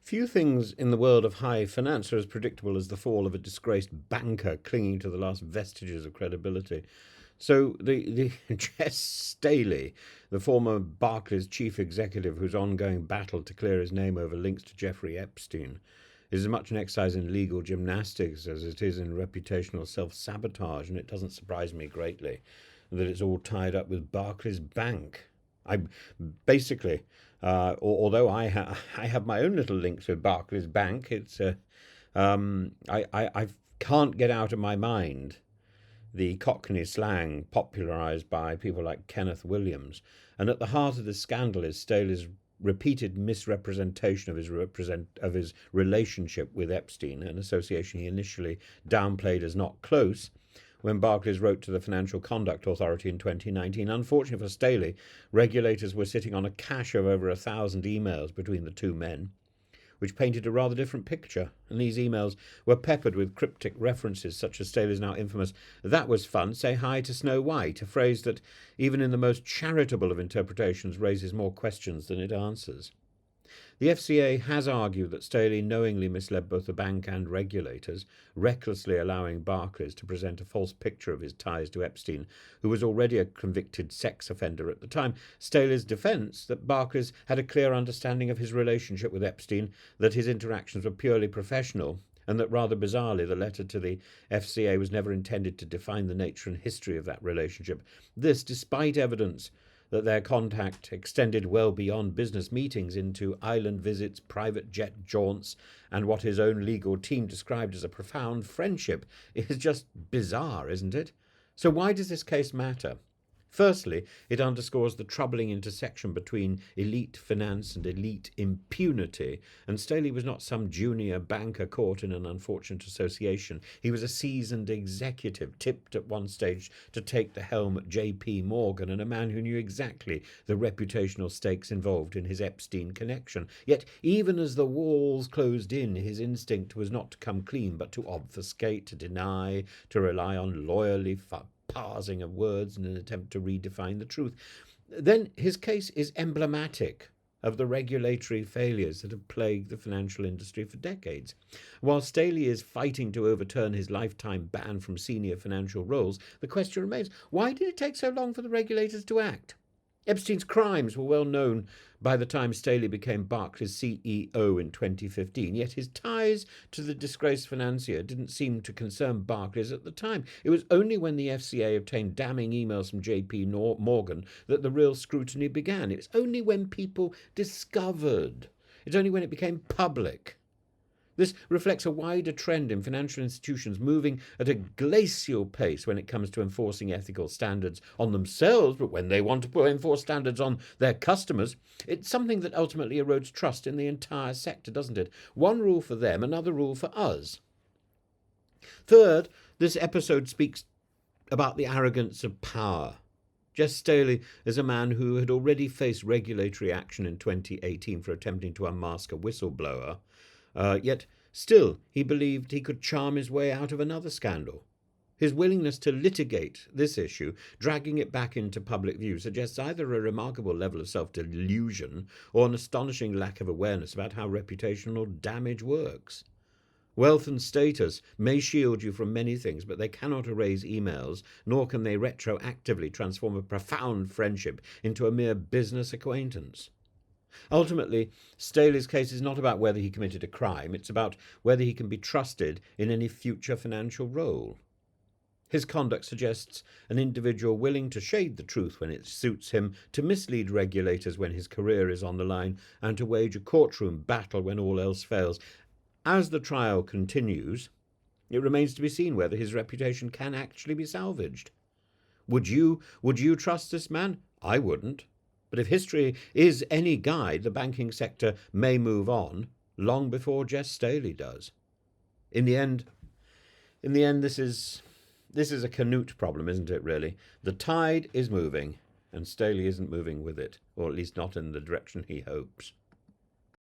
Few things in the world of high finance are as predictable as the fall of a disgraced banker clinging to the last vestiges of credibility. So the Jess Staley, the former Barclays chief executive whose ongoing battle to clear his name over links to Jeffrey Epstein, is as much an exercise in legal gymnastics as it is in reputational self-sabotage, and it doesn't surprise me greatly that it's all tied up with Barclays Bank. I basically, although I have my own little links with Barclays Bank, it's I can't get out of my mind the Cockney slang popularised by people like Kenneth Williams, and at the heart of this scandal is Staley's repeated misrepresentation of his relationship with Epstein, an association he initially downplayed as not close when Barclays wrote to the Financial Conduct Authority in 2019. Unfortunately for Staley, regulators were sitting on a cache of over 1,000 emails between the two men, which painted a rather different picture, and these emails were peppered with cryptic references such as Staley's now infamous "that was fun, say hi to Snow White," a phrase that, even in the most charitable of interpretations, raises more questions than it answers. The FCA has argued that Staley knowingly misled both the bank and regulators, recklessly allowing Barclays to present a false picture of his ties to Epstein, who was already a convicted sex offender at the time. Staley's defence, that Barclays had a clear understanding of his relationship with Epstein, that his interactions were purely professional, and that rather bizarrely the letter to the FCA was never intended to define the nature and history of that relationship. This, despite evidence that their contact extended well beyond business meetings into island visits, private jet jaunts, and what his own legal team described as a profound friendship, is just bizarre, isn't it? So why does this case matter? Firstly, it underscores the troubling intersection between elite finance and elite impunity, and Staley was not some junior banker caught in an unfortunate association. He was a seasoned executive, tipped at one stage to take the helm at J.P. Morgan, and a man who knew exactly the reputational stakes involved in his Epstein connection. Yet, even as the walls closed in, his instinct was not to come clean, but to obfuscate, to deny, to rely on loyally parsing of words in an attempt to redefine the truth. Then his case is emblematic of the regulatory failures that have plagued the financial industry for decades. While Staley is fighting to overturn his lifetime ban from senior financial roles, the question remains, why did it take so long for the regulators to act? Epstein's crimes were well known by the time Staley became Barclays' CEO in 2015, yet his ties to the disgraced financier didn't seem to concern Barclays at the time. It was only when the FCA obtained damning emails from J.P. Morgan that the real scrutiny began. It was only when people discovered. It's only when it became public. This reflects a wider trend in financial institutions moving at a glacial pace when it comes to enforcing ethical standards on themselves, but when they want to enforce standards on their customers, it's something that ultimately erodes trust in the entire sector, doesn't it? One rule for them, another rule for us. Third, this episode speaks about the arrogance of power. Jess Staley is a man who had already faced regulatory action in 2018 for attempting to unmask a whistleblower. Yet still he believed he could charm his way out of another scandal. His willingness to litigate this issue, dragging it back into public view, suggests either a remarkable level of self-delusion or an astonishing lack of awareness about how reputational damage works. Wealth and status may shield you from many things, but they cannot erase emails, nor can they retroactively transform a profound friendship into a mere business acquaintance. Ultimately, Staley's case is not about whether he committed a crime, it's about whether he can be trusted in any future financial role. His conduct suggests an individual willing to shade the truth when it suits him, to mislead regulators when his career is on the line, and to wage a courtroom battle when all else fails. As the trial continues, it remains to be seen whether his reputation can actually be salvaged. Would you trust this man? I wouldn't. But if history is any guide, the banking sector may move on long before Jess Staley does. In the end, this is a Canute problem, isn't it, really? The tide is moving, and Staley isn't moving with it, or at least not in the direction he hopes.